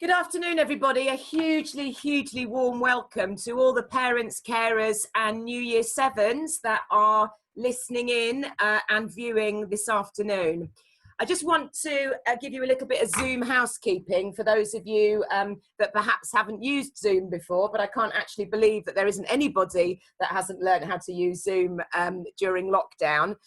Good afternoon, everybody. A hugely warm welcome to all the parents, carers and New Year 7s that are listening in and viewing this afternoon. I just want to give you a little bit of Zoom housekeeping for those of you that perhaps haven't used Zoom before, but I can't actually believe that there isn't anybody that hasn't learned how to use Zoom during lockdown.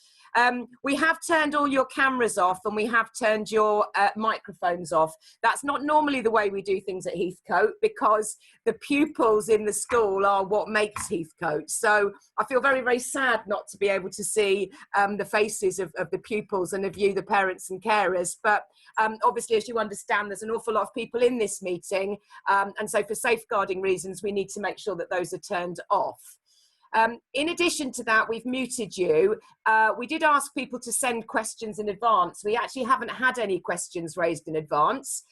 We have turned all your cameras off and we have turned your microphones off. That's not normally the way we do things at Heathcote because the pupils in the school are what makes Heathcote. So I feel very sad not to be able to see the faces of the pupils and of you, the parents and carers. But obviously, as you understand, there's an awful lot of people in this meeting. And so for safeguarding reasons, we need to make sure that those are turned off. In addition to that, we've muted you. We did ask people to send questions in advance. We actually haven't had any questions raised in advance,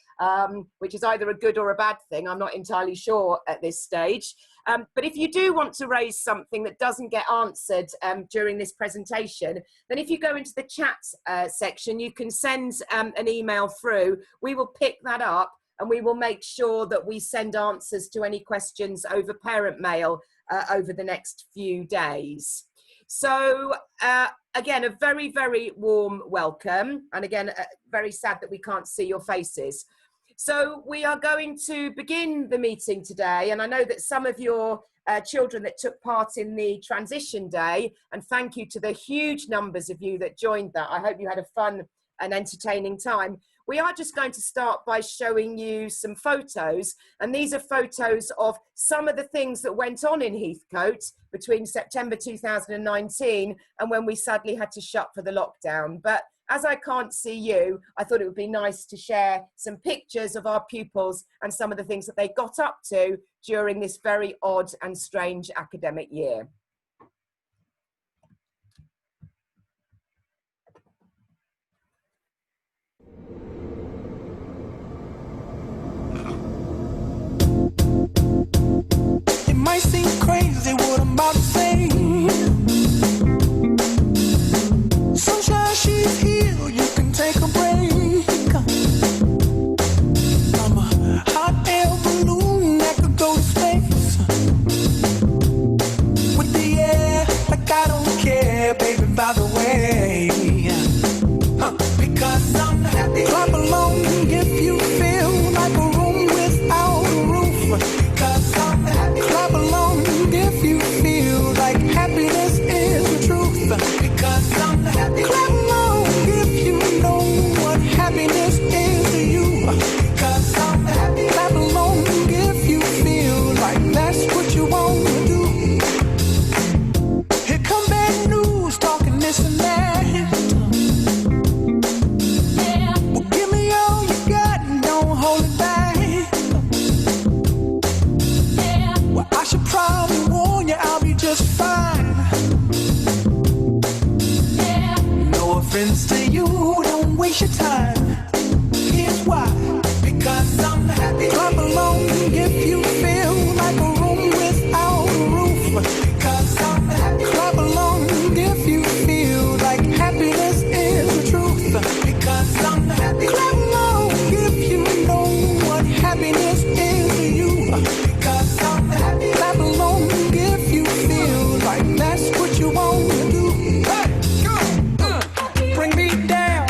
which is either a good or a bad thing. I'm not entirely sure at this stage. But if you do want to raise something that doesn't get answered during this presentation, then if you go into the chat section, you can send an email through. We will pick that up and we will make sure that we send answers to any questions over parent mail over the next few days. So again, a very warm welcome. And again, very sad that we can't see your faces. So we are going to begin the meeting today. And I know that some of your children that took part in the transition day, and thank you to the huge numbers of you that joined that. I hope you had a fun and entertaining time. We are just going to start by showing you some photos, and these are photos of some of the things that went on in Heathcote between September 2019 and when we sadly had to shut for the lockdown. But as I can't see you, I thought it would be nice to share some pictures of our pupils and some of the things that they got up to during this very odd and strange academic year. It might seem crazy what I'm about to say. Sunshine, she's here, you can take a break. I'm a hot air balloon that could go to space. With the air, like I don't care, baby, by the way. Because I'm happy. Clap along if you feel like a room without a roof. Clap along if you feel like happiness is the truth. Because I'm happy. Clap along if you know what happiness is to you. Because I'm happy. Clap along if you feel like that's what you want to do. Here come bad news talking this and that. Yeah. Well, give me all you got and don't hold it back. Well, I should probably warn you, I'll be just fine. Yeah. No offense to you, don't waste your time. Here's why. Because I'm happy. Clap along if you feel like a room without a roof. Because I'm happy. Clap along if you feel like happiness is the truth. Because I'm happy. Clap along if you know what happiness is to you. Because I'm happy. Clap along if you feel like that's what you want to do. Hey, bring me down,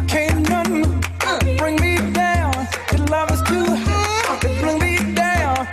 can't nothing bring me down. Your love is too high, bring me down.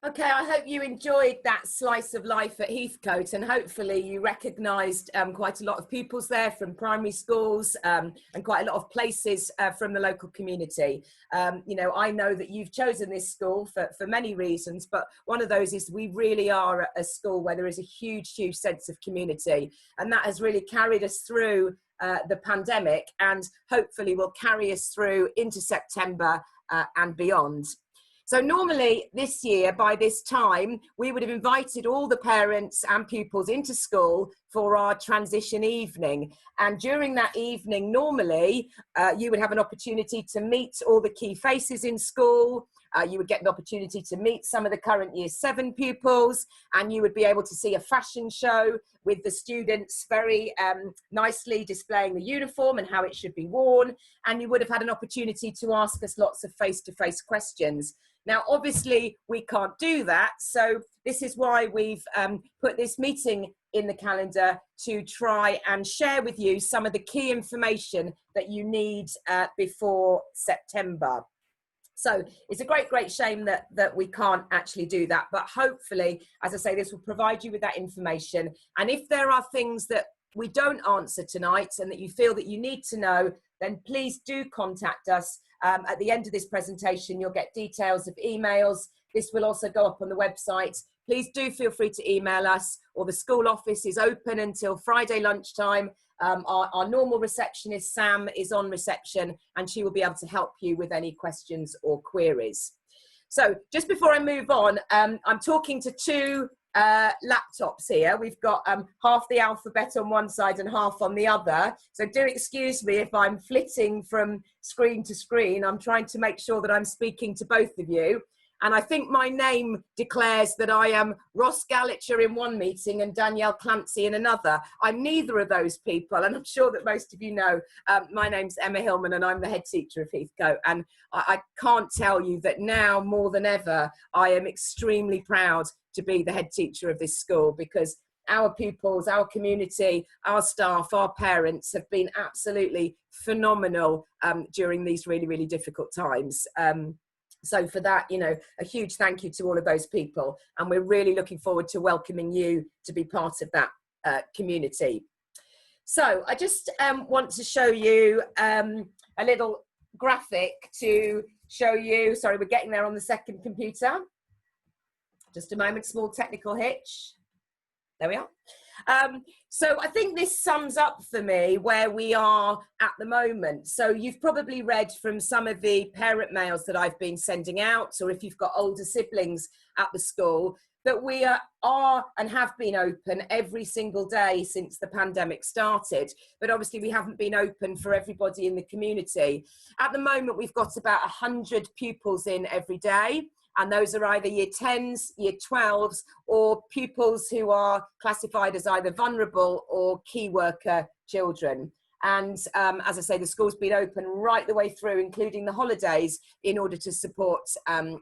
Okay, I hope you enjoyed that slice of life at Heathcote, and hopefully you recognised quite a lot of pupils there from primary schools and quite a lot of places from the local community. You know, I know that you've chosen this school for many reasons, but one of those is we really are a school where there is a huge, huge sense of community, and that has really carried us through the pandemic, and hopefully will carry us through into September and beyond. So normally this year, by this time, we would have invited all the parents and pupils into school for our transition evening. And during that evening, normally, you would have an opportunity to meet all the key faces in school. You would get an opportunity to meet some of the current Year 7 pupils, and you would be able to see a fashion show with the students very nicely displaying the uniform and how it should be worn. And you would have had an opportunity to ask us lots of face-to-face questions. Now, obviously, we can't do that. So this is why we've put this meeting in the calendar to try and share with you some of the key information that you need before September. So it's a great, great shame that we can't actually do that. But hopefully, as I say, this will provide you with that information. And if there are things that we don't answer tonight and that you feel that you need to know, then please do contact us. At the end of this presentation, you'll get details of emails. This will also go up on the website. Please do feel free to email us, or the school office is open until Friday lunchtime. Our normal receptionist, Sam, is on reception, and she will be able to help you with any questions or queries. So just before I move on, I'm talking to two laptops here. We've got half the alphabet on one side and half on the other. So do excuse me if I'm flitting from screen to screen. I'm trying to make sure that I'm speaking to both of you. And I think my name declares that I am Ross Gallitcher in one meeting and Danielle Clancy in another. I'm neither of those people, and I'm sure that most of you know. My name's Emma Hillman, and I'm the head teacher of Heathcote. And I can't tell you that now more than ever, I am extremely proud to be the head teacher of this school, because our pupils, our community, our staff, our parents have been absolutely phenomenal during these really, really difficult times. So for that, you know, a huge thank you to all of those people. And we're really looking forward to welcoming you to be part of that community. So I just want to show you a little graphic to show you, sorry, we're getting there on the second computer. Just a moment, small technical hitch. There we are. So I think this sums up for me where we are at the moment. So you've probably read from some of the parent mails that I've been sending out, or if you've got older siblings at the school, that we are and have been open every single day since the pandemic started. But obviously we haven't been open for everybody in the community. At the moment, we've got about 100 pupils in every day. And those are either year 10s, year 12s, or pupils who are classified as either vulnerable or key worker children. And as I say, the school's been open right the way through, including the holidays, in order to support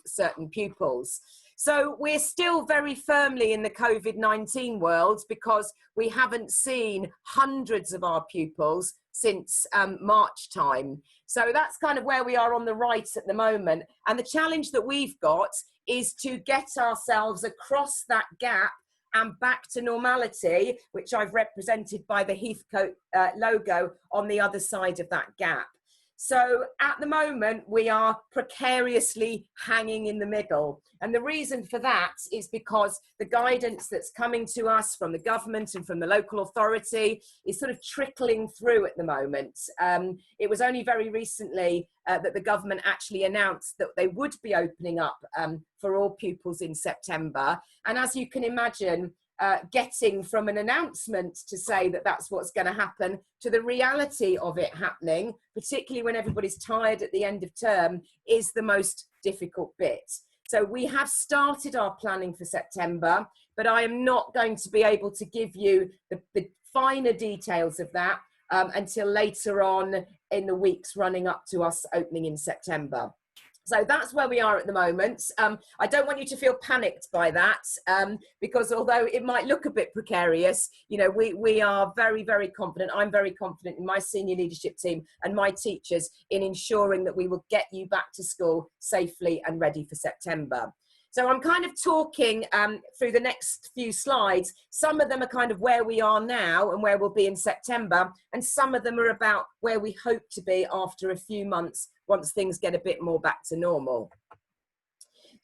certain pupils. So we're still very firmly in the COVID-19 world, because we haven't seen hundreds of our pupils since March time. So that's kind of where we are on the right at the moment. And the challenge that we've got is to get ourselves across that gap and back to normality, which I've represented by the Heathcote logo on the other side of that gap. So at the moment, we are precariously hanging in the middle. And the reason for that is because the guidance that's coming to us from the government and from the local authority is sort of trickling through at the moment. It was only very recently that the government actually announced that they would be opening up for all pupils in September. And as you can imagine, getting from an announcement to say that that's what's going to happen to the reality of it happening, particularly when everybody's tired at the end of term, is the most difficult bit. So we have started our planning for September, but I am not going to be able to give you the finer details of that until later on in the weeks running up to us opening in September. So that's where we are at the moment. I don't want you to feel panicked by that, because although it might look a bit precarious, you know, we are very, very confident. I'm very confident in my senior leadership team and my teachers in ensuring that we will get you back to school safely and ready for September. So I'm kind of talking through the next few slides. Some of them are kind of where we are now and where we'll be in September, and some of them are about where we hope to be after a few months once things get a bit more back to normal.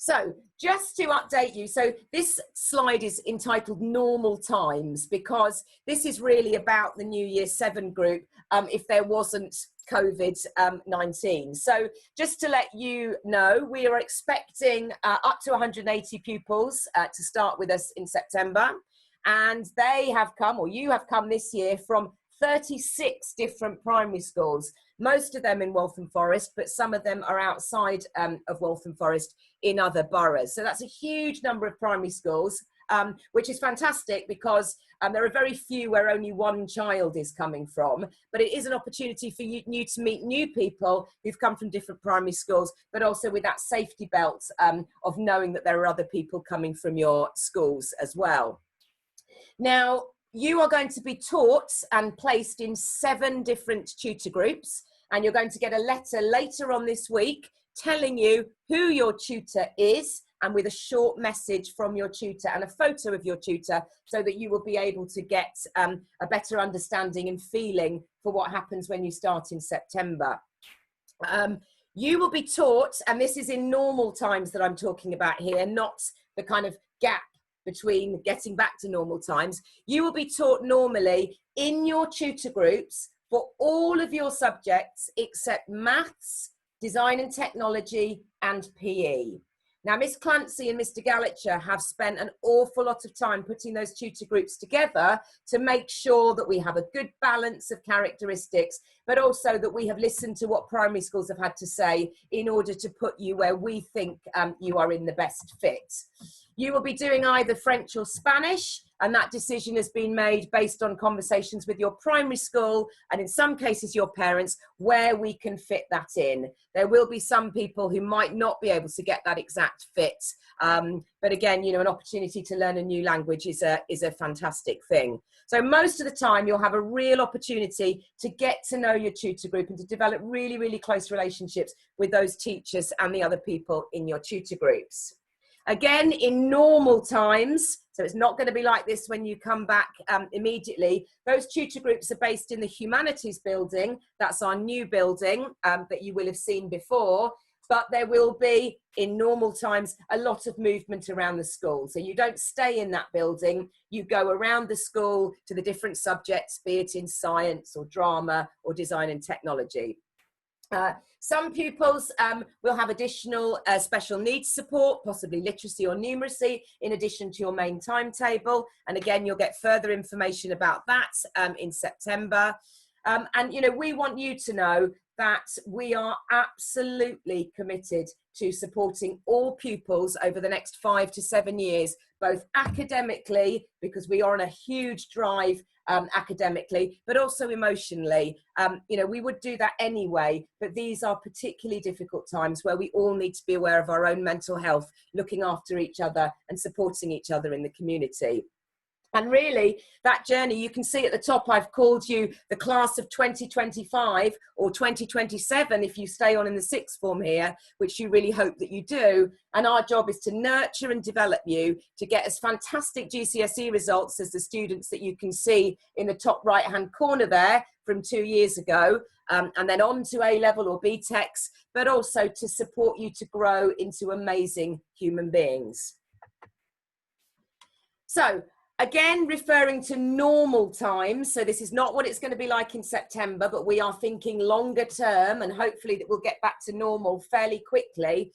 So just to update you, so this slide is entitled Normal Times, because this is really about the New Year 7 group if there wasn't COVID-19. So just to let you know, we are expecting up to 180 pupils to start with us in September. And they have come, or you have come this year, from 36 different primary schools, most of them in Waltham Forest, but some of them are outside of Waltham Forest in other boroughs. So that's a huge number of primary schools, which is fantastic, because there are very few where only one child is coming from, but it is an opportunity for you to meet new people who've come from different primary schools, but also with that safety belt of knowing that there are other people coming from your schools as well. Now, you are going to be taught and placed in 7 different tutor groups, and you're going to get a letter later on this week telling you who your tutor is, and with a short message from your tutor and a photo of your tutor, so that you will be able to get a better understanding and feeling for what happens when you start in September. You will be taught, and this is in normal times that I'm talking about here, not the kind of gap between getting back to normal times. You will be taught normally in your tutor groups for all of your subjects except maths, design and technology, and PE. Now, Miss Clancy and Mr. Gallacher have spent an awful lot of time putting those tutor groups together to make sure that we have a good balance of characteristics, but also that we have listened to what primary schools have had to say in order to put you where we think you are in the best fit. You will be doing either French or Spanish, and that decision has been made based on conversations with your primary school, and in some cases your parents, where we can fit that in. There will be some people who might not be able to get that exact fit, but again, you know, an opportunity to learn a new language is a fantastic thing. So most of the time you'll have a real opportunity to get to know your tutor group and to develop really, really close relationships with those teachers and the other people in your tutor groups. Again, in normal times, so it's not going to be like this when you come back immediately, those tutor groups are based in the Humanities building. That's our new building that you will have seen before, but there will be, in normal times, a lot of movement around the school. So you don't stay in that building, you go around the school to the different subjects, be it in science or drama or design and technology. Some pupils will have additional special needs support, possibly literacy or numeracy, in addition to your main timetable. And again, you'll get further information about that in September. And, you know, we want you to know that we are absolutely committed to supporting all pupils over the next 5 to 7 years, both academically, because we are on a huge drive academically, but also emotionally. You know, we would do that anyway, but these are particularly difficult times where we all need to be aware of our own mental health, looking after each other and supporting each other in the community. And really, that journey, you can see at the top, I've called you the class of 2025 or 2027 if you stay on in the sixth form here, which you really hope that you do. And our job is to nurture and develop you to get as fantastic GCSE results as the students that you can see in the top right-hand corner there from 2 years ago, and then on to A-level or BTECs, but also to support you to grow into amazing human beings. So, again, referring to normal times, so this is not what it's going to be like in September, but we are thinking longer term, and hopefully that we'll get back to normal fairly quickly.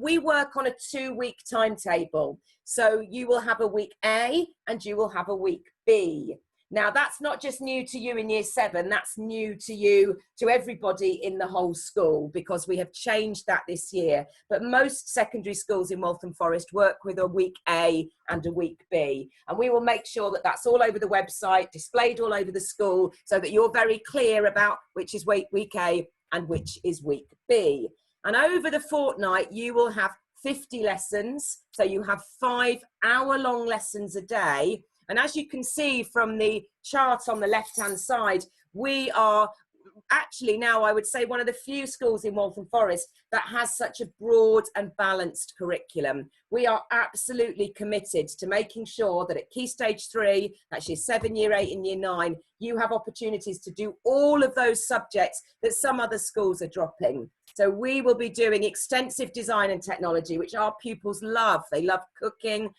We work on a 2-week timetable. So you will have a week A and you will have a week B. Now, that's not just new to you in year 7, that's new to you, to everybody in the whole school, because we have changed that this year. But most secondary schools in Waltham Forest work with a week A and a week B. And we will make sure that that's all over the website, displayed all over the school, so that you're very clear about which is week A and which is week B. And over the fortnight, you will have 50 lessons. So you have 5-hour-long lessons a day. And as you can see from the chart on the left-hand side, we are actually now I would say one of the few schools in Waltham Forest that has such a broad and balanced curriculum. We are absolutely committed to making sure that at Key Stage 3, that's year 7, year 8 and year 9, you have opportunities to do all of those subjects that some other schools are dropping. So we will be doing extensive design and technology, which our pupils love. They love cooking,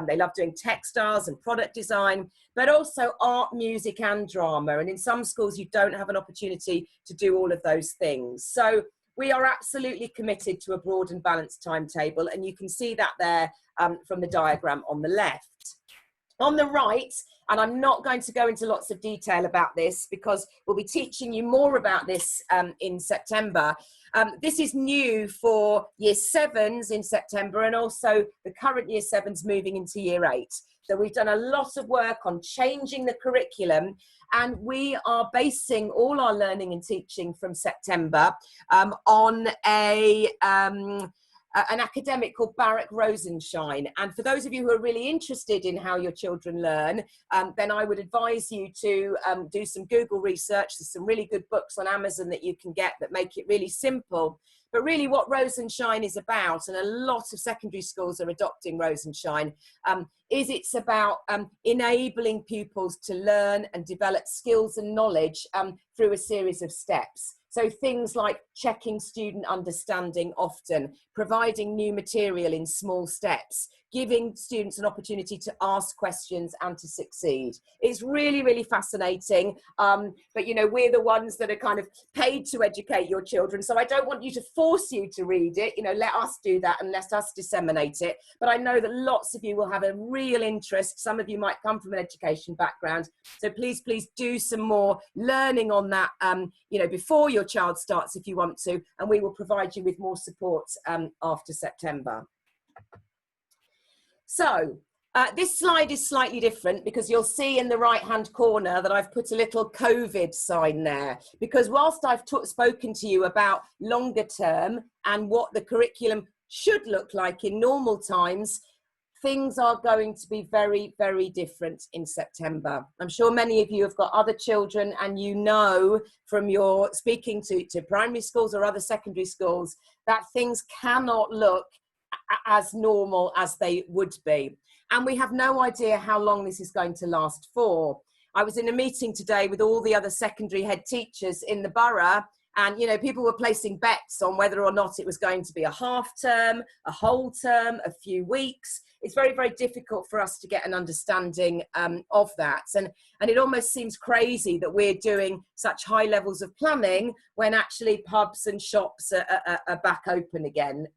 they love doing textiles and product design, but also art, music and drama. And in some schools, you don't have an opportunity to do all of those things. So we are absolutely committed to a broad and balanced timetable. And you can see that there from the diagram on the left. On the right, and I'm not going to go into lots of detail about this because we'll be teaching you more about this in September. This is new for year 7s in September and also the current year 7s moving into year 8. So we've done a lot of work on changing the curriculum, and we are basing all our learning and teaching from September on an academic called Barak Rosenshine. And for those of you who are really interested in how your children learn, then I would advise you to do some Google research. There's some really good books on Amazon that you can get that make it really simple. But really what Rosenshine is about, and a lot of secondary schools are adopting Rosenshine, is it's about enabling pupils to learn and develop skills and knowledge through a series of steps. So things like checking student understanding often, providing new material in small steps, giving students an opportunity to ask questions and to succeed. It's really, really fascinating. But, you know, we're the ones that are kind of paid to educate your children. So I don't want you to force you to read it. You know, let us do that and let us disseminate it. But I know that lots of you will have a real interest. Some of you might come from an education background. So please, please do some more learning on that, you know, before your child starts if you want to. And we will provide you with more support after September. So this slide is slightly different because you'll see in the right hand corner that I've put a little COVID sign there, because whilst I've spoken to you about longer term and what the curriculum should look like in normal times, things are going to be very, very different in September. I'm sure many of you have got other children and you know from your speaking to primary schools or other secondary schools that things cannot look as normal as they would be. And we have no idea how long this is going to last for. I was in a meeting today with all the other secondary head teachers in the borough, and, you know, people were placing bets on whether or not it was going to be a half term, a whole term, a few weeks. It's very, very difficult for us to get an understanding of that. And it almost seems crazy that we're doing such high levels of planning when actually pubs and shops are back open again.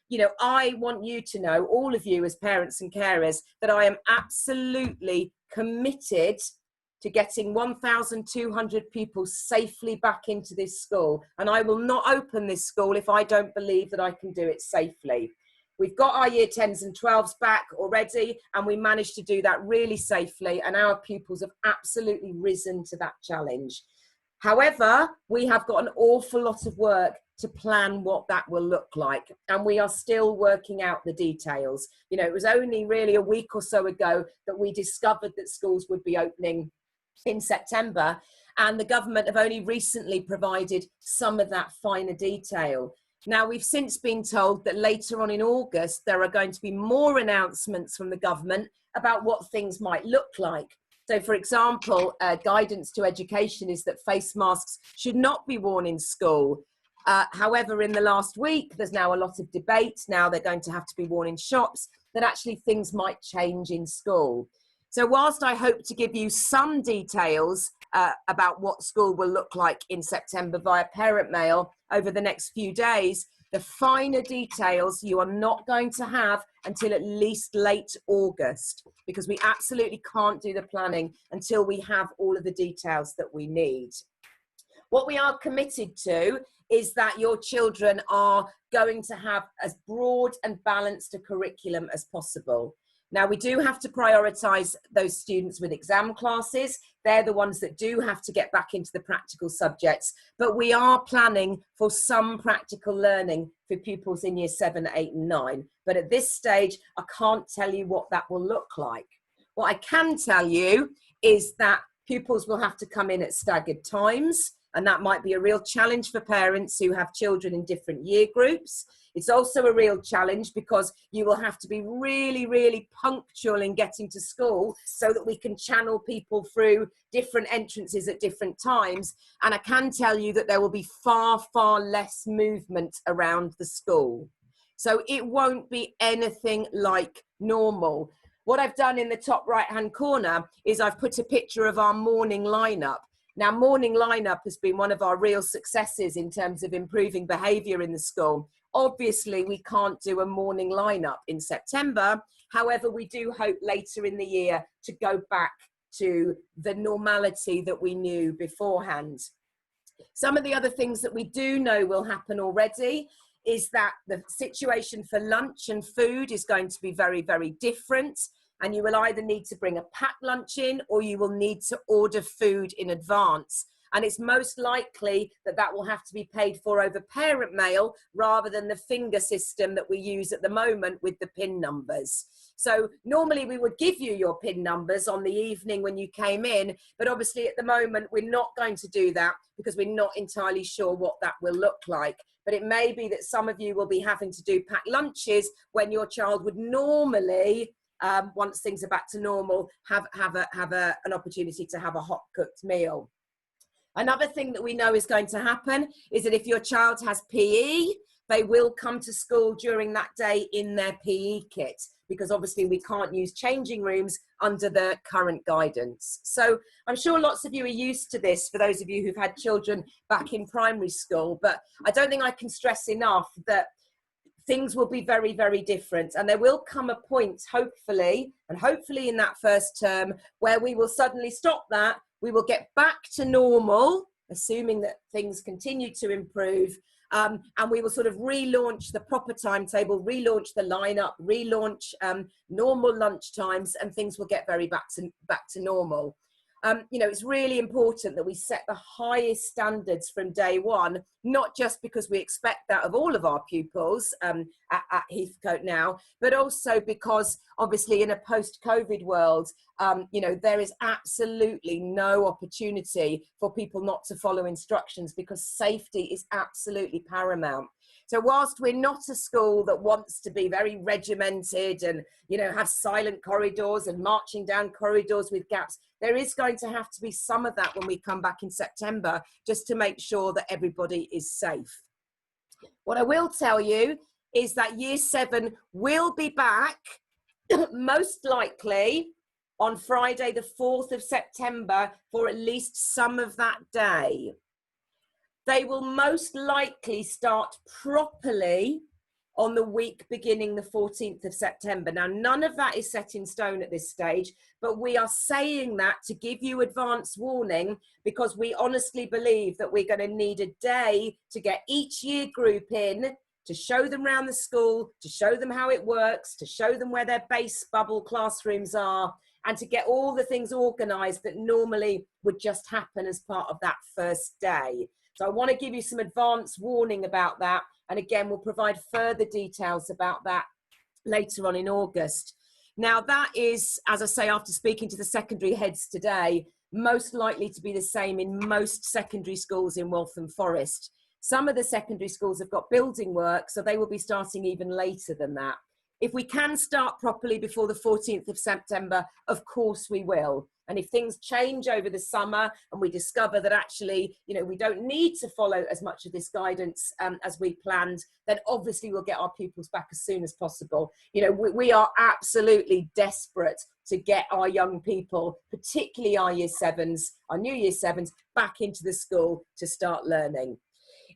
You know, I want you to know, all of you as parents and carers, that I am absolutely committed to getting 1,200 people safely back into this school. And I will not open this school if I don't believe that I can do it safely. We've got our year 10s and 12s back already, and we managed to do that really safely, and our pupils have absolutely risen to that challenge. However, we have got an awful lot of work to plan what that will look like, and we are still working out the details. You know, it was only really a week or so ago that we discovered that schools would be opening in September, and the government have only recently provided some of that finer detail. Now, we've since been told that later on in August, there are going to be more announcements from the government about what things might look like. So, for example, guidance to education is that face masks should not be worn in school. However, in the last week, there's now a lot of debate. Now they're going to have to be worn in shops, that actually things might change in school. So whilst I hope to give you some details about what school will look like in September via parent mail over the next few days, the finer details you are not going to have until at least late August, because we absolutely can't do the planning until we have all of the details that we need. What we are committed to is that your children are going to have as broad and balanced a curriculum as possible. Now, we do have to prioritise those students with exam classes. They're the ones that do have to get back into the practical subjects, but we are planning for some practical learning for pupils in year 7, 8 and 9. But at this stage, I can't tell you what that will look like. What I can tell you is that pupils will have to come in at staggered times. and that might be a real challenge for parents who have children in different year groups. It's also a real challenge because you will have to be really, really punctual in getting to school so that we can channel people through different entrances at different times. And I can tell you that there will be far, far less movement around the school. So it won't be anything like normal. What I've done in the top right-hand corner is I've put a picture of our morning lineup. Now, morning lineup has been one of our real successes in terms of improving behaviour in the school. Obviously, we can't do a morning lineup in September. However, we do hope later in the year to go back to the normality that we knew beforehand. Some of the other things that we do know will happen already is that the situation for lunch and food is going to be very, very different. And you will either need to bring a packed lunch in or you will need to order food in advance. And it's most likely that that will have to be paid for over parent mail rather than the finger system that we use at the moment with the PIN numbers. So normally we would give you your PIN numbers on the evening when you came in, but obviously at the moment we're not going to do that because we're not entirely sure what that will look like. But it may be that some of you will be having to do packed lunches when your child would normally, once things are back to normal, have an opportunity to have a hot cooked meal. Another thing that we know is going to happen is that if your child has PE, they will come to school during that day in their PE kit, because obviously we can't use changing rooms under the current guidance. So I'm sure lots of you are used to this for those of you who've had children back in primary school, but I don't think I can stress enough that things will be very, very different. And there will come a point, hopefully in that first term, where we will suddenly stop that. We will get back to normal, assuming that things continue to improve. And we will sort of relaunch the proper timetable, relaunch the lineup, relaunch normal lunch times, and things will get very back to normal. You know, it's really important that we set the highest standards from day one, not just because we expect that of all of our pupils at Heathcote now, but also because obviously in a post-COVID world, you know, there is absolutely no opportunity for people not to follow instructions because safety is absolutely paramount. So whilst we're not a school that wants to be very regimented and, you know, have silent corridors and marching down corridors with gaps, there is going to have to be some of that when we come back in September, just to make sure that everybody is safe. What I will tell you is that Year 7 will be back, most likely on Friday, the 4th of September, for at least some of that day. They will most likely start properly on the week beginning the 14th of September. Now, none of that is set in stone at this stage, but we are saying that to give you advance warning because we honestly believe that we're going to need a day to get each year group in, to show them around the school, to show them how it works, to show them where their base bubble classrooms are, and to get all the things organised that normally would just happen as part of that first day. So I want to give you some advance warning about that. And again, we'll provide further details about that later on in August. Now that is, as I say, after speaking to the secondary heads today, most likely to be the same in most secondary schools in Waltham Forest. Some of the secondary schools have got building work, so they will be starting even later than that. If we can start properly before the 14th of September, of course we will. And if things change over the summer and we discover that actually, you know, we don't need to follow as much of this guidance as we planned, then obviously we'll get our pupils back as soon as possible. You know, we are absolutely desperate to get our young people, particularly our Year 7s, our new Year 7s, back into the school to start learning.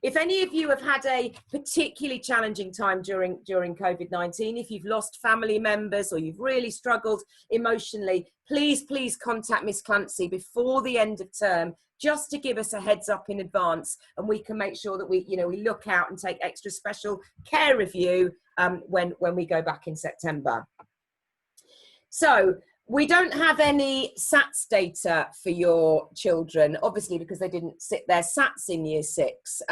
If any of you have had a particularly challenging time during COVID-19, if you've lost family members or you've really struggled emotionally, please contact Miss Clancy before the end of term, just to give us a heads up in advance, and we can make sure that we look out and take extra special care of you when we go back in September. So We don't have any SATs data for your children, obviously, because they didn't sit their SATs in year 6.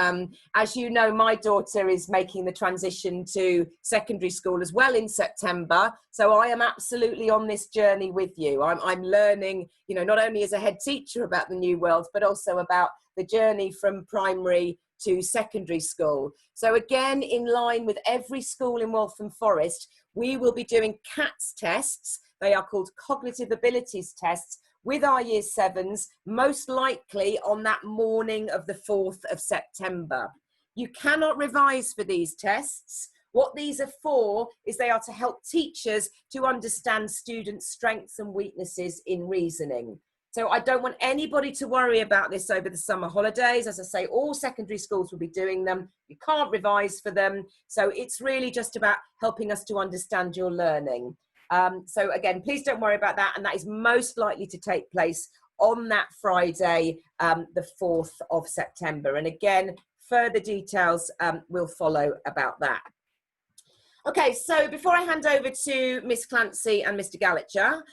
As you know, my daughter is making the transition to secondary school as well in September. So I am absolutely on this journey with you. I'm learning, you know, not only as a head teacher about the new world, but also about the journey from primary to secondary school. So again, in line with every school in Waltham Forest, we will be doing CATS tests. They are called cognitive abilities tests with our year 7s, most likely on that morning of the 4th of September. You cannot revise for these tests. What these are for is they are to help teachers to understand students' strengths and weaknesses in reasoning. So I don't want anybody to worry about this over the summer holidays. As I say, all secondary schools will be doing them. You can't revise for them. So it's really just about helping us to understand your learning. So again, please don't worry about that. And that is most likely to take place on that Friday, the 4th of September. And again, further details will follow about that. Okay, so before I hand over to Miss Clancy and Mr. Gallagher,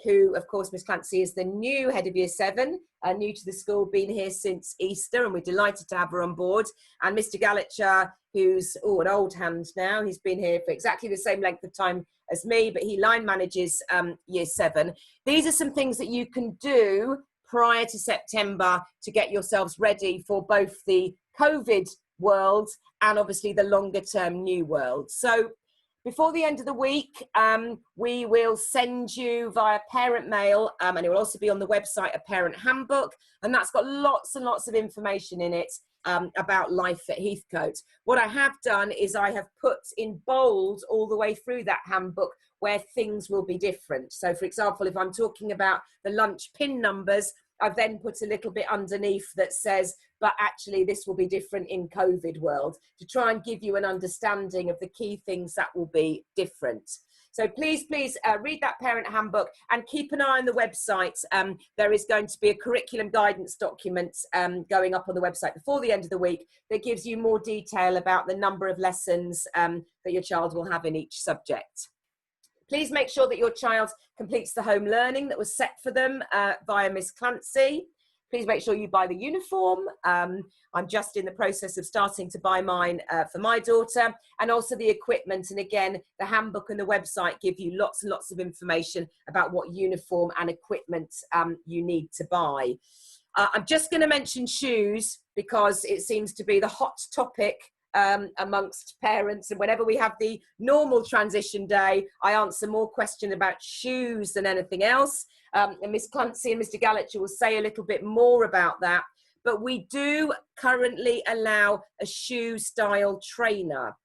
who, of course, Miss Clancy is the new head of year 7, new to the school, been here since Easter, and we're delighted to have her on board. And Mr. Gallagher, who's an old hand now, he's been here for exactly the same length of time as me, but he line manages year 7. These are some things that you can do prior to September to get yourselves ready for both the COVID world and obviously the longer term new world. So before the end of the week, we will send you via parent mail, and it will also be on the website, a parent handbook, and that's got lots and lots of information in it about life at Heathcote. What I have done is I have put in bold all the way through that handbook where things will be different. So for example, if I'm talking about the lunch pin numbers, I've then put a little bit underneath that says, but actually this will be different in COVID world, to try and give you an understanding of the key things that will be different. So please read that parent handbook and keep an eye on the website. There is going to be a curriculum guidance document going up on the website before the end of the week that gives you more detail about the number of lessons that your child will have in each subject. Please make sure that your child completes the home learning that was set for them via Miss Clancy. Please make sure you buy the uniform. I'm just in the process of starting to buy mine for my daughter, and also the equipment. And again, the handbook and the website give you lots and lots of information about what uniform and equipment you need to buy. I'm just going to mention shoes because it seems to be the hot topic amongst parents, and whenever we have the normal transition day, I answer more questions about shoes than anything else, and Miss Clancy and Mr. Gallagher will say a little bit more about that, but we do currently allow a shoe style trainer.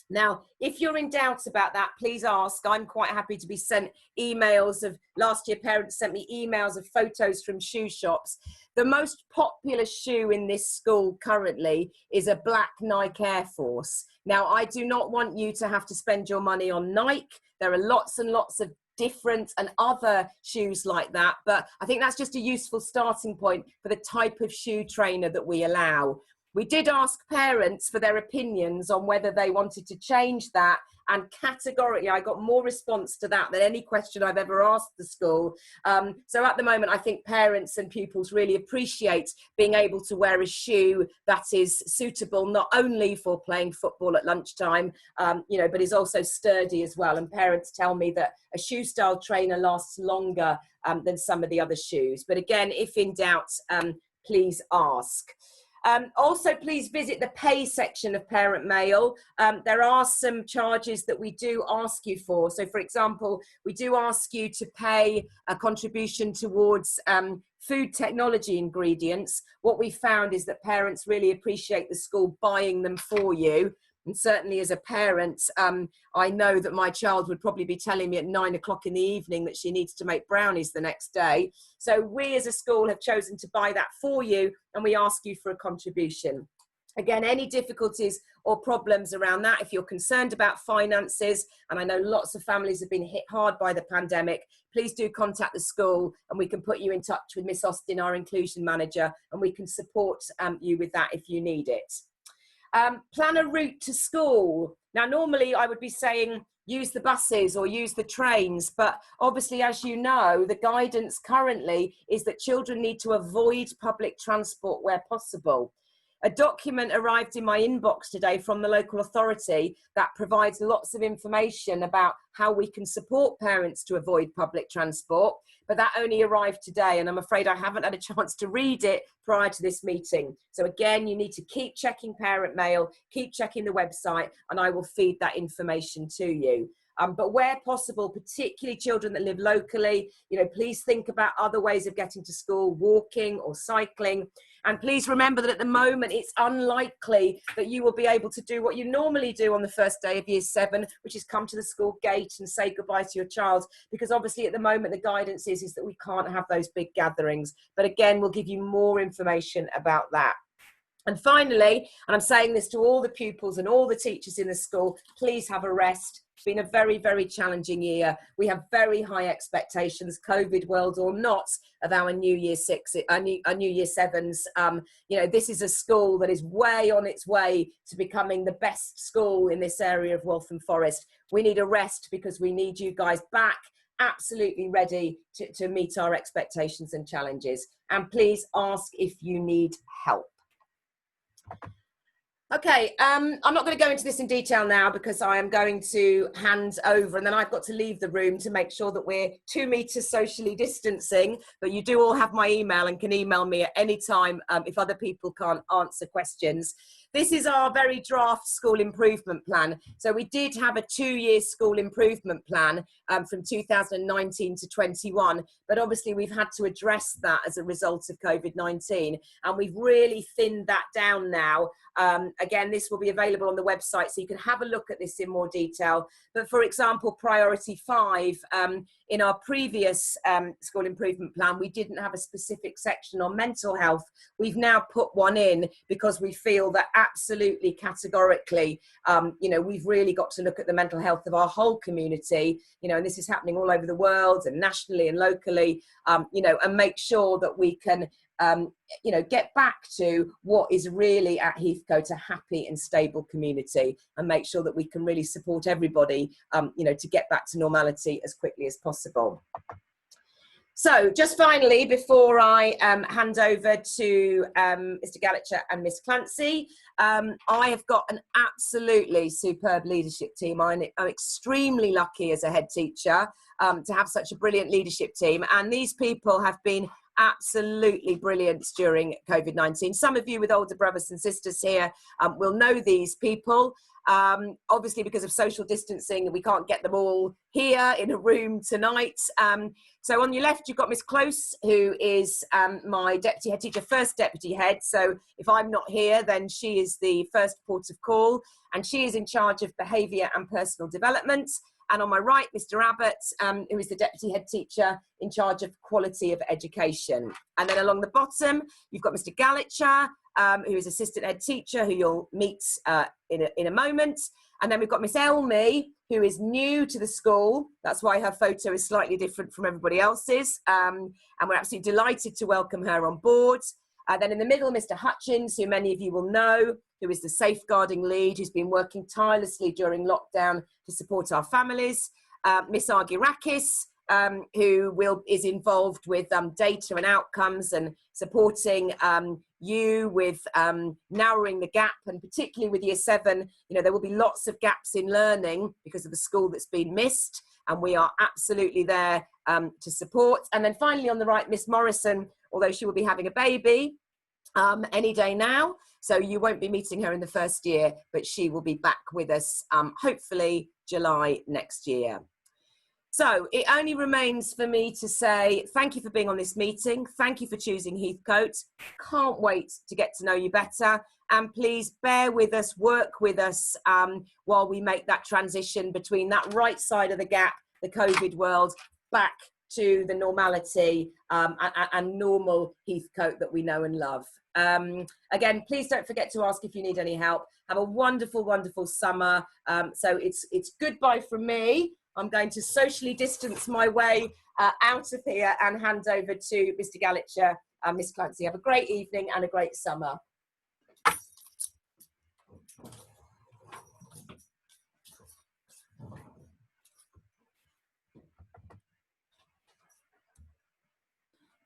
Now, if you're in doubt about that, please ask. I'm quite happy to be sent emails of, last year parents sent me emails of photos from shoe shops. The most popular shoe in this school currently is a black Nike Air Force. Now, I do not want you to have to spend your money on Nike. There are lots and lots of different and other shoes like that, but I think that's just a useful starting point for the type of shoe trainer that we allow. We did ask parents for their opinions on whether they wanted to change that, and categorically I got more response to that than any question I've ever asked the school. So at the moment, I think parents and pupils really appreciate being able to wear a shoe that is suitable not only for playing football at lunchtime, but is also sturdy as well. And parents tell me that a shoe style trainer lasts longer than some of the other shoes. But again, if in doubt, please ask. Also, please visit the pay section of parent mail. There are some charges that we do ask you for. So, for example, we do ask you to pay a contribution towards food technology ingredients. What we found is that parents really appreciate the school buying them for you. And certainly as a parent, I know that my child would probably be telling me at 9 o'clock in the evening that she needs to make brownies the next day. So we as a school have chosen to buy that for you, and we ask you for a contribution. Again, any difficulties or problems around that, if you're concerned about finances, and I know lots of families have been hit hard by the pandemic, please do contact the school and we can put you in touch with Miss Austin, our inclusion manager, and we can support you with that if you need it. Plan a route to school. Now, normally I would be saying use the buses or use the trains. But obviously, as you know, the guidance currently is that children need to avoid public transport where possible. A document arrived in my inbox today from the local authority that provides lots of information about how we can support parents to avoid public transport, but that only arrived today, and I'm afraid I haven't had a chance to read it prior to this meeting. So again, you need to keep checking parent mail, keep checking the website, and I will feed that information to you. But where possible, particularly children that live locally, please think about other ways of getting to school, walking or cycling. And please remember that at the moment, it's unlikely that you will be able to do what you normally do on the first day of year 7, which is come to the school gate and say goodbye to your child. Because obviously at the moment, the guidance is that we can't have those big gatherings. But again, we'll give you more information about that. And finally, and I'm saying this to all the pupils and all the teachers in the school, please have a rest. It's been a very, very challenging year. We have very high expectations, COVID world or not, of our new year 7s. This is a school that is way on its way to becoming the best school in this area of Waltham Forest. We need a rest because we need you guys back, absolutely ready to meet our expectations and challenges. And please ask if you need help. Okay, I'm not going to go into this in detail now because I am going to hand over, and then I've got to leave the room to make sure that we're 2 meters socially distancing. But you do all have my email and can email me at any time if other people can't answer questions. This is our very draft school improvement plan. So we did have a 2-year school improvement plan from 2019 to 21, but obviously we've had to address that as a result of COVID-19, and we've really thinned that down now. Again, this will be available on the website, so you can have a look at this in more detail. But for example, priority 5, in our previous school improvement plan, we didn't have a specific section on mental health. We've now put one in because we feel that absolutely categorically, we've really got to look at the mental health of our whole community, and this is happening all over the world and nationally and locally, and make sure that we can get back to what is really at Heathcote a happy and stable community, and make sure that we can really support everybody, to get back to normality as quickly as possible. So just finally, before I hand over to Mr. Gallagher and Miss Clancy, I have got an absolutely superb leadership team. I'm extremely lucky as a head teacher to have such a brilliant leadership team, and these people have been absolutely brilliant during COVID-19. Some of you with older brothers and sisters here will know these people. Obviously, because of social distancing, we can't get them all here in a room tonight. So on your left, you've got Miss Close, who is my deputy head teacher, first deputy head. So if I'm not here, then she is the first port of call, and she is in charge of behaviour and personal development. And on my right, Mr. Abbott, who is the deputy head teacher in charge of quality of education. And then along the bottom, you've got Mr. Gallagher, who is assistant head teacher, who you'll meet in a moment. And then we've got Miss Elmy, who is new to the school. That's why her photo is slightly different from everybody else's. And we're absolutely delighted to welcome her on board. Then in the middle, Mr. Hutchins, who many of you will know, who is the safeguarding lead, who's been working tirelessly during lockdown to support our families. Miss Argirakis, who is involved with data and outcomes and supporting you with narrowing the gap, and particularly with year 7, there will be lots of gaps in learning because of the school that's been missed, and we are absolutely there to support. And then finally on the right, Miss Morrison, although she will be having a baby any day now, so you won't be meeting her in the first year, but she will be back with us hopefully July next year. So it only remains for me to say thank you for being on this meeting. Thank you for choosing Heathcote. Can't wait to get to know you better. And please bear with us, work with us while we make that transition between that right side of the gap, the COVID world, back to the normality and normal Heathcote that we know and love. Again, please don't forget to ask if you need any help. Have a wonderful, wonderful summer. So it's goodbye from me. I'm going to socially distance my way out of here and hand over to Mr. Gallagher and Miss Clancy. Have a great evening and a great summer.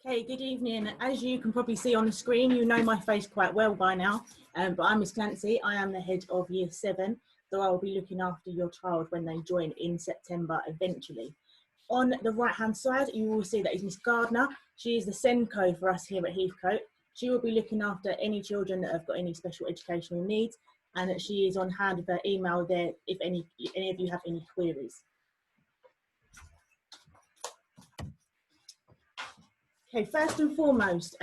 Okay, good evening. As you can probably see on the screen, you know my face quite well by now, but I'm Miss Clancy. I am the head of Year 7, so I will be looking after your child when they join in September eventually. On the right-hand side, you will see that is Miss Gardner. She is the SENCO for us here at Heathcote. She will be looking after any children that have got any special educational needs, and she is on hand with her email there if any of you have any queries. Okay, first and foremost,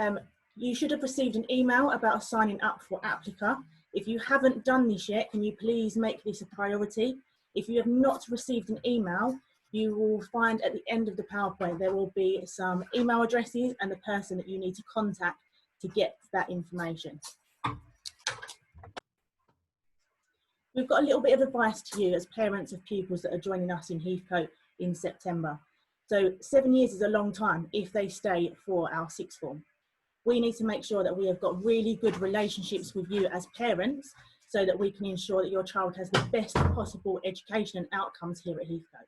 you should have received an email about signing up for Applica. If you haven't done this yet, can you please make this a priority? If you have not received an email, you will find at the end of the PowerPoint there will be some email addresses and the person that you need to contact to get that information. We've got a little bit of advice to you as parents of pupils that are joining us in Heathcote in September. So 7 years is a long time if they stay for our sixth form. We need to make sure that we have got really good relationships with you as parents so that we can ensure that your child has the best possible education and outcomes here at Heathcote.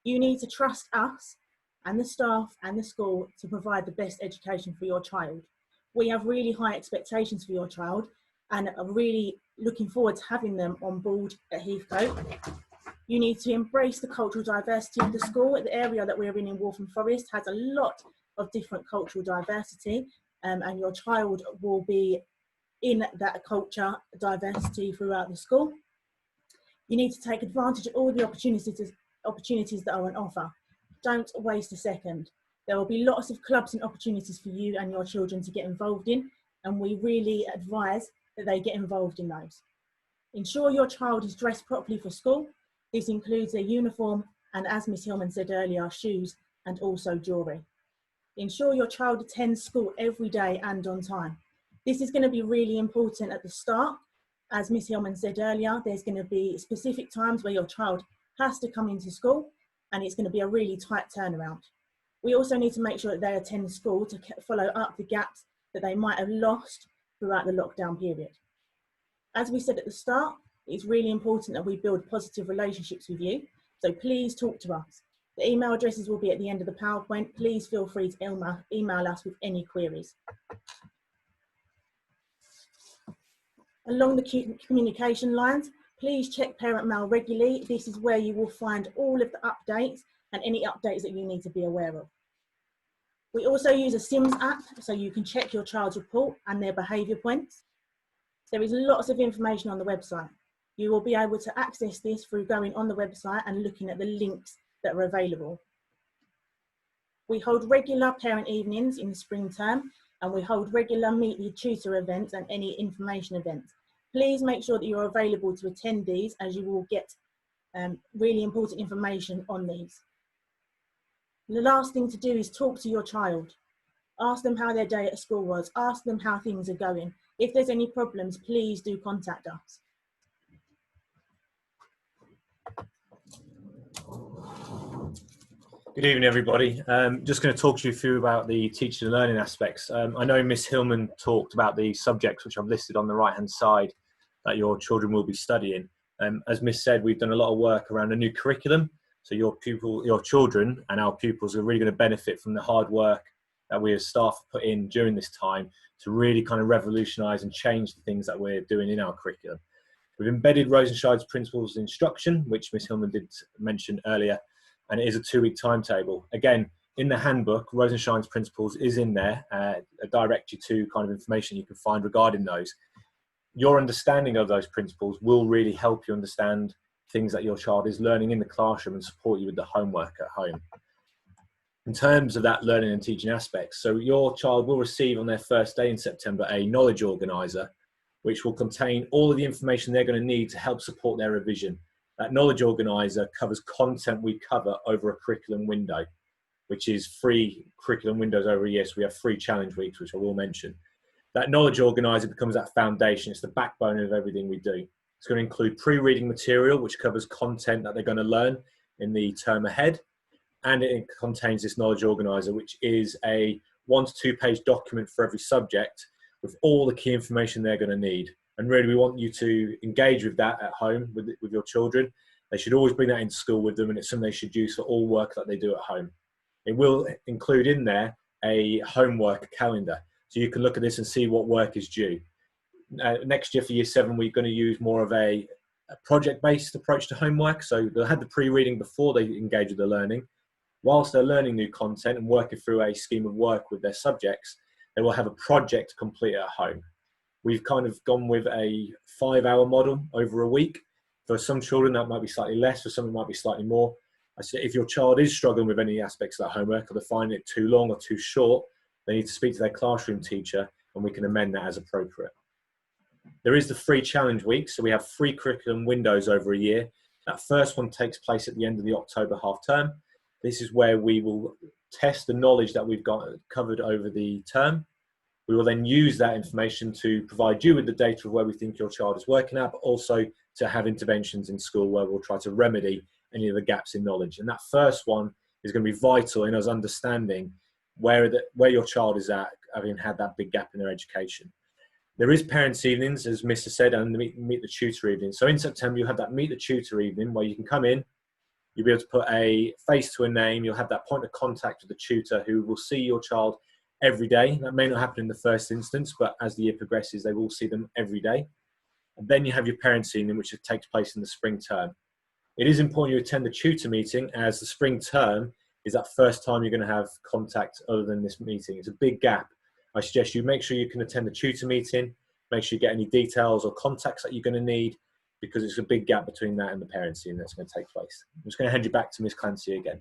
You need to trust us and the staff and the school to provide the best education for your child. We have really high expectations for your child and are really looking forward to having them on board at Heathcote. You need to embrace the cultural diversity of the school. The area that we're in Waltham Forest has a lot of different cultural diversity, and your child will be in that culture diversity throughout the school. You need to take advantage of all the opportunities that are on offer. Don't waste a second. There will be lots of clubs and opportunities for you and your children to get involved in, and we really advise that they get involved in those. Ensure your child is dressed properly for school. This includes their uniform and, as Miss Hillman said earlier, shoes and also jewellery. Ensure your child attends school every day and on time. This is going to be really important at the start. As Miss Hillman said earlier, there's going to be specific times where your child has to come into school and it's going to be a really tight turnaround. We also need to make sure that they attend school to follow up the gaps that they might have lost throughout the lockdown period. As we said at the start, it's really important that we build positive relationships with you, so please talk to us. The email addresses will be at the end of the PowerPoint. Please feel free to email us with any queries. Along the communication lines, please check parent mail regularly. This is where you will find all of the updates and any updates that you need to be aware of. We also use a Sims app, so you can check your child's report and their behaviour points. There is lots of information on the website. You will be able to access this through going on the website and looking at the links that are available. We hold regular parent evenings in the spring term, and we hold regular meet the tutor events and any information events. Please make sure that you're available to attend these, as you will get really important information on these. The last thing to do is talk to your child. Ask them how their day at school was. Ask them how things are going. If there's any problems, please do contact us. Good evening, everybody. Just going to talk to you through about the teaching and learning aspects. I know Miss Hillman talked about the subjects which I've listed on the right-hand side that your children will be studying. As Miss said, we've done a lot of work around a new curriculum. So your children and our pupils are really going to benefit from the hard work that we as staff put in during this time to really kind of revolutionise and change the things that we're doing in our curriculum. We've embedded Rosenshine's principles of instruction, which Miss Hillman did mention earlier, and it is a 2-week timetable. Again, in the handbook, Rosenshine's principles is in there, direct you to kind of information you can find regarding those. Your understanding of those principles will really help you understand things that your child is learning in the classroom and support you with the homework at home. In terms of that learning and teaching aspects, so your child will receive on their first day in September a knowledge organiser, which will contain all of the information they're going to need to help support their revision. That knowledge organiser covers content we cover over a curriculum window, which is 3 curriculum windows over a year. So we have 3 challenge weeks, which I will mention. That knowledge organiser becomes that foundation. It's the backbone of everything we do. It's going to include pre-reading material, which covers content that they're going to learn in the term ahead. And it contains this knowledge organiser, which is a 1 to 2 page document for every subject with all the key information they're going to need. And really, we want you to engage with that at home with your children. They should always bring that into school with them, and it's something they should use for all work that they do at home. It will include in there a homework calendar. So you can look at this and see what work is due. Next year for year 7, we're going to use more of a project-based approach to homework. So they'll have the pre-reading before they engage with the learning. Whilst they're learning new content and working through a scheme of work with their subjects, they will have a project to complete at home. We've kind of gone with a 5-hour model over a week. For some children, that might be slightly less. For some, it might be slightly more. I say if your child is struggling with any aspects of that homework, or they find it too long or too short, they need to speak to their classroom teacher, and we can amend that as appropriate. There is the free challenge week. So we have 3 curriculum windows over a year. That first one takes place at the end of the October half term. This is where we will test the knowledge that we've got covered over the term. We will then use that information to provide you with the data of where we think your child is working at, but also to have interventions in school where we'll try to remedy any of the gaps in knowledge. And that first one is going to be vital in us understanding where your child is at, having had that big gap in their education. There is parents' evenings, as Mr. said, and meet the tutor evening. So in September, you have that meet the tutor evening where you can come in, you'll be able to put a face to a name, you'll have that point of contact with the tutor who will see your child every day. That may not happen in the first instance, but as the year progresses, they will see them every day. And then you have your parents' evening, which takes place in the spring term. It is important you attend the tutor meeting, as the spring term is that first time you're going to have contact other than this meeting. It's a big gap. I suggest you make sure you can attend the tutor meeting, make sure you get any details or contacts that you're going to need, because it's a big gap between that and the parents' evening that's going to take place. I'm just going to hand you back to Miss Clancy again.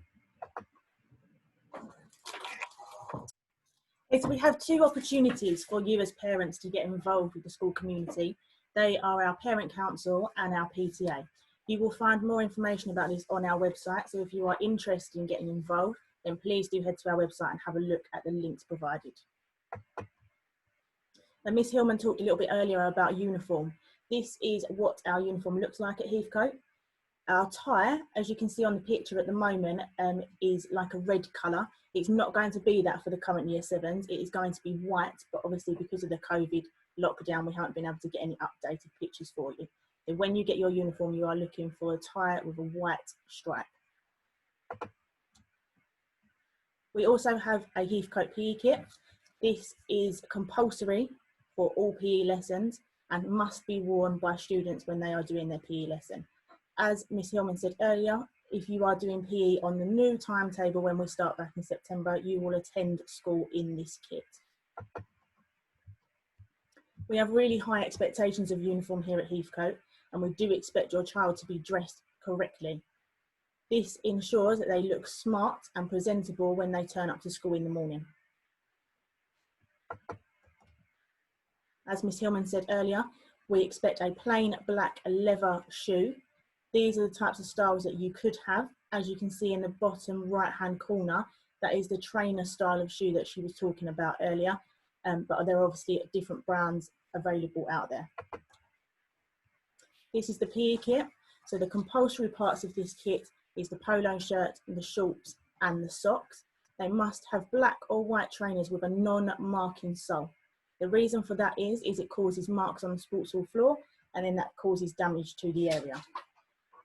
Okay, so we have 2 opportunities for you as parents to get involved with the school community. They are our Parent Council and our PTA. You will find more information about this on our website, so if you are interested in getting involved, then please do head to our website and have a look at the links provided. And Miss Hillman talked a little bit earlier about uniform. This is what our uniform looks like at Heathcote. Our tie, as you can see on the picture at the moment, is like a red colour. It's not going to be that for the current year 7s. It is going to be white, but obviously because of the COVID lockdown, we haven't been able to get any updated pictures for you. So when you get your uniform, you are looking for a tie with a white stripe. We also have a Heathcote PE kit. This is compulsory for all PE lessons and must be worn by students when they are doing their PE lesson. As Miss Hillman said earlier, if you are doing PE on the new timetable when we start back in September, you will attend school in this kit. We have really high expectations of uniform here at Heathcote, and we do expect your child to be dressed correctly. This ensures that they look smart and presentable when they turn up to school in the morning. As Miss Hillman said earlier, we expect a plain black leather shoe. These are the types of styles that you could have. As you can see in the bottom right-hand corner, that is the trainer style of shoe that she was talking about earlier, but there are obviously different brands available out there. This is the PE kit. So the compulsory parts of this kit is the polo shirt, the shorts and the socks. They must have black or white trainers with a non-marking sole. The reason for that is it causes marks on the sports hall floor, and then that causes damage to the area.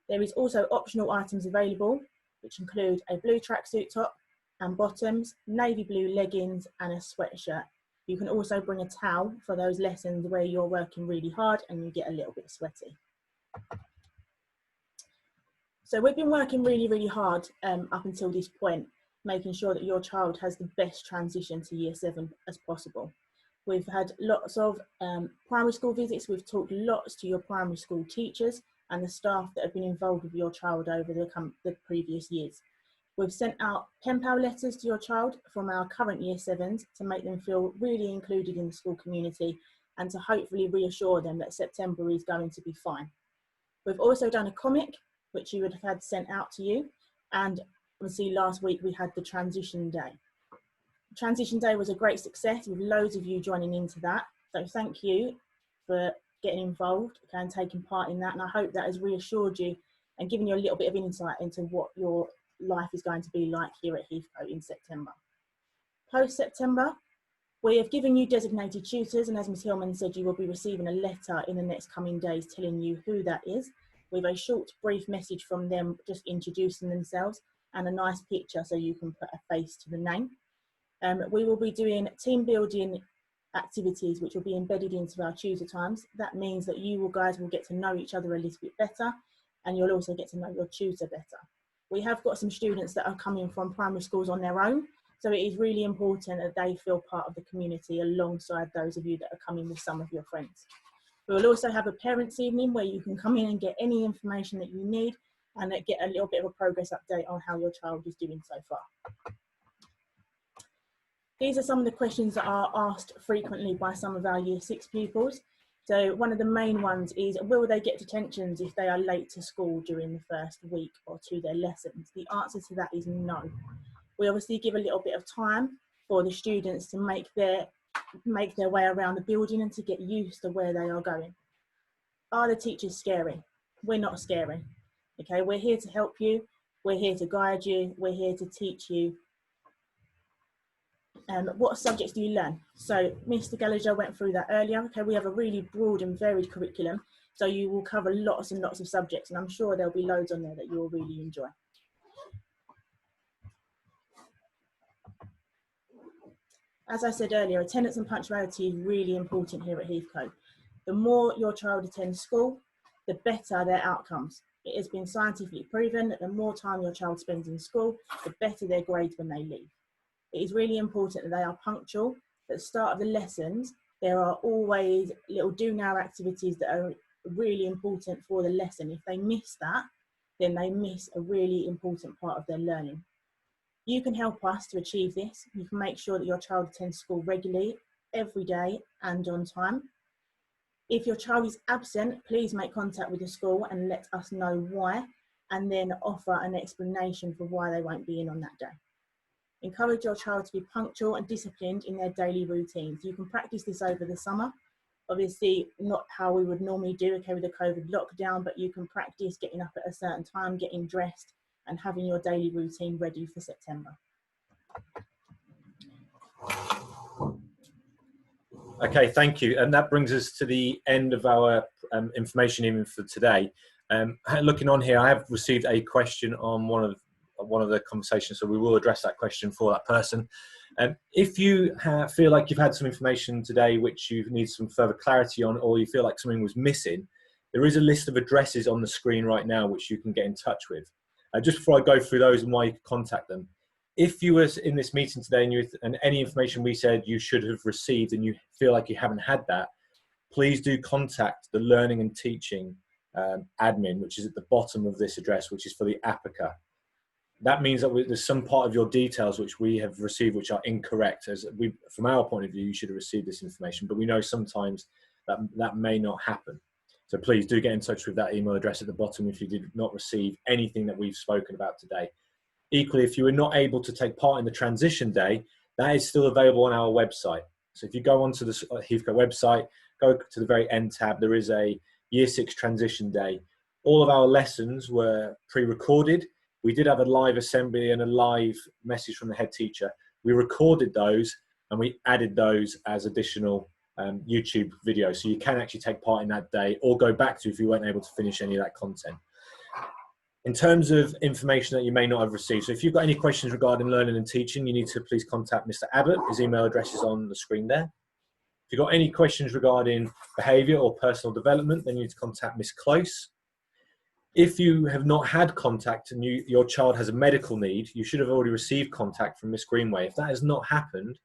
There is also optional items available, which include a blue tracksuit top and bottoms, navy blue leggings and a sweatshirt. You can also bring a towel for those lessons where you're working really hard and you get a little bit sweaty. So we've been working really, really hard up until this point, making sure that your child has the best transition to year 7 as possible. We've had lots of primary school visits. We've talked lots to your primary school teachers and the staff that have been involved with your child over the previous years. We've sent out pen pal letters to your child from our current year 7s to make them feel really included in the school community and to hopefully reassure them that September is going to be fine. We've also done a comic, which you would have had sent out to you. And obviously last week we had the transition day. Transition day was a great success with loads of you joining into that. So thank you for getting involved and taking part in that. And I hope that has reassured you and given you a little bit of insight into what your life is going to be like here at Heathcote in September. Post-September, we have given you designated tutors, and as Ms Hillman said, you will be receiving a letter in the next coming days telling you who that is, with a short, brief message from them just introducing themselves and a nice picture so you can put a face to the name. We will be doing team building activities which will be embedded into our tutor times. That means that you guys will get to know each other a little bit better, and you'll also get to know your tutor better. We have got some students that are coming from primary schools on their own, so it is really important that they feel part of the community alongside those of you that are coming with some of your friends. We will also have a parents' evening where you can come in and get any information that you need and get a little bit of a progress update on how your child is doing so far. These are some of the questions that are asked frequently by some of our Year 6 pupils. So one of the main ones is, will they get detentions if they are late to school during the first week or to their lessons? The answer to that is no. We obviously give a little bit of time for the students to make their way around the building and to get used to where they are going. Are the teachers scary? We're not scary. Okay, we're here to help you. We're here to guide you. We're here to teach you. What subjects do you learn? So Mr. Gallagher went through that earlier. Okay, we have a really broad and varied curriculum, so you will cover lots and lots of subjects, and I'm sure there'll be loads on there that you'll really enjoy. As I said earlier, attendance and punctuality is really important here at Heathcote. The more your child attends school, the better their outcomes. It has been scientifically proven that the more time your child spends in school, the better their grades when they leave. It is really important that they are punctual. At the start of the lessons, there are always little do-now activities that are really important for the lesson. If they miss that, then they miss a really important part of their learning. You can help us to achieve this. You can make sure that your child attends school regularly, every day and on time. If your child is absent, please make contact with the school and let us know why, and then offer an explanation for why they won't be in on that day. Encourage your child to be punctual and disciplined in their daily routines. You can practice this over the summer. Obviously, not how we would normally do, okay, with the COVID lockdown, but you can practice getting up at a certain time, getting dressed, and having your daily routine ready for September. Okay, thank you. And that brings us to the end of our information even for today. Looking on here, I have received a question on one of the conversations, so we will address that question for that person. If you feel like you've had some information today which you need some further clarity on, or you feel like something was missing, there is a list of addresses on the screen right now which you can get in touch with. Just before I go through those and why you can contact them, if you were in this meeting today and any information we said you should have received and you feel like you haven't had that, please do contact the Learning and Teaching admin, which is at the bottom of this address, which is for the APICA. That means that there's some part of your details which we have received which are incorrect. From our point of view, you should have received this information, but we know sometimes that may not happen. So please do get in touch with that email address at the bottom if you did not receive anything that we've spoken about today. Equally, if you were not able to take part in the transition day, that is still available on our website. So if you go onto the Heathcote website, go to the very end tab, there is a Year 6 transition day. All of our lessons were pre-recorded. We did have a live assembly and a live message from the head teacher. We recorded those and we added those as additional YouTube videos. So you can actually take part in that day or go back to if you weren't able to finish any of that content. In terms of information that you may not have received, so if you've got any questions regarding learning and teaching, you need to please contact Mr. Abbott. His email address is on the screen there. If you've got any questions regarding behaviour or personal development, then you need to contact Miss Close. If you have not had contact and your child has a medical need, you should have already received contact from Miss Greenway. If that has not happened,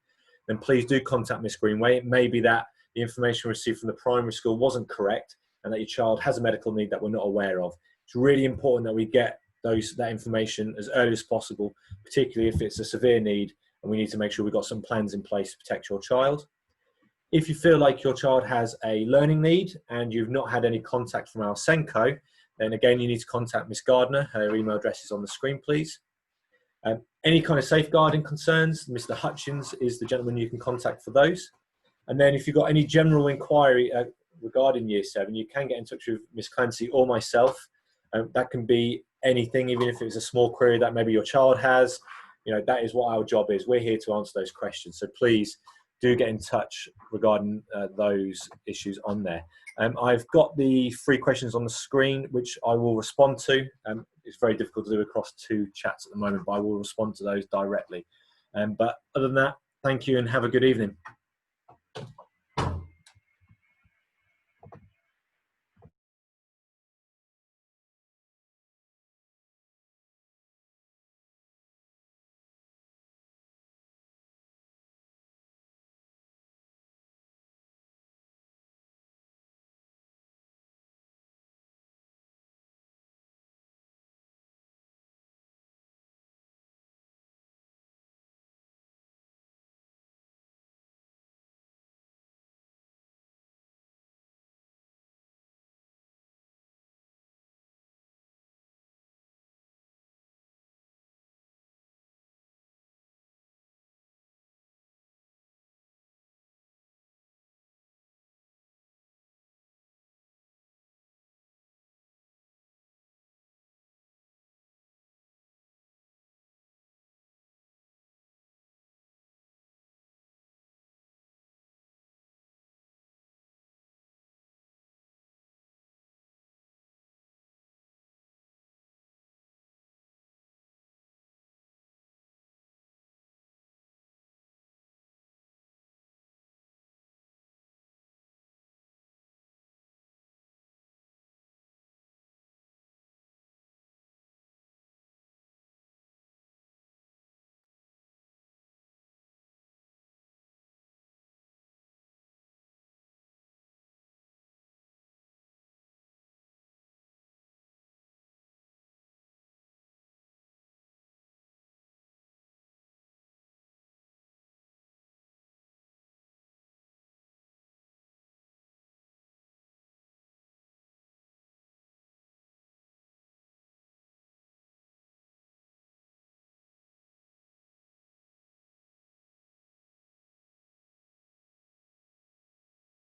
then please do contact Miss Greenway. It may be that the information received from the primary school wasn't correct and that your child has a medical need that we're not aware of. It's really important that we get that information as early as possible, particularly if it's a severe need and we need to make sure we've got some plans in place to protect your child. If you feel like your child has a learning need and you've not had any contact from our SENCO, then again, you need to contact Miss Gardner. Her email address is on the screen, please. Any kind of safeguarding concerns, Mr. Hutchins is the gentleman you can contact for those. And then if you've got any general inquiry regarding Year 7, you can get in touch with Miss Clancy or myself. That can be anything, even if it's a small query that maybe your child has. You know, that is what our job is. We're here to answer those questions. So please do get in touch regarding those issues on there. I've got the 3 questions on the screen, which I will respond to. It's very difficult to do across 2 chats at the moment, but I will respond to those directly. But other than that, Thank you and have a good evening.